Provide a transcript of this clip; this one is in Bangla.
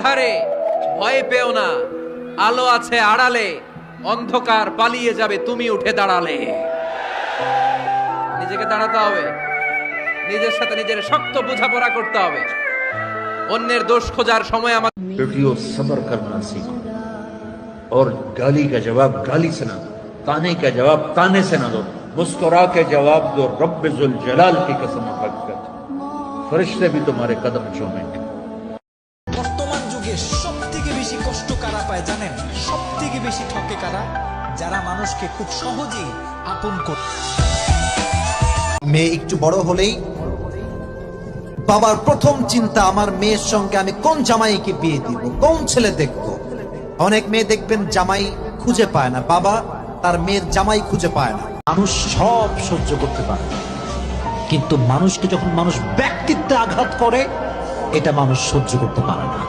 আধারে, ভয় পেও না, আলো আছে আড়ালে, অন্ধকার পালিয়ে যাবে তুমি উঠে দাঁড়ালে। নিজেকে দাঁড়াতে হবে, নিজের সাথে নিজের শক্ত বোঝাপড়া করতে হবে। অন্যের দোষ খোঁজার সময় আমার बेटियों सब्र करना सीखो और गाली का जवाब गाली से ना दो, ताने का जवाब ताने से ना दो, मुस्कुरा के जवाब दो। रब्बे जुल जलाल की कसम खाकर फरिश्ते भी तुम्हारे कदम चूमेंगे। বর্তমান যুগে সবথেকে বেশি কষ্ট কারা পায় জানেন? সবথেকে বেশি ঠকে কারা? যারা মানুষকে খুব সহজেই আপন করে। মেয়ে একটু বড় হলেই বাবার প্রথম চিন্তা, আমার মেয়ের সঙ্গে আমি কোন জামাইকে বিয়ে দিব, কোন ছেলে দেখব। অনেক মেয়ে দেখবেন জামাই খুঁজে পায় না, বাবা তার মেয়ের জামাই খুঁজে পায় না। মানুষ সব সহ্য করতে পারে, কিন্তু মানুষকে যখন মানুষ ব্যক্তিত্বে আঘাত করে, এটা মানুষ সহ্য করতে পারে না।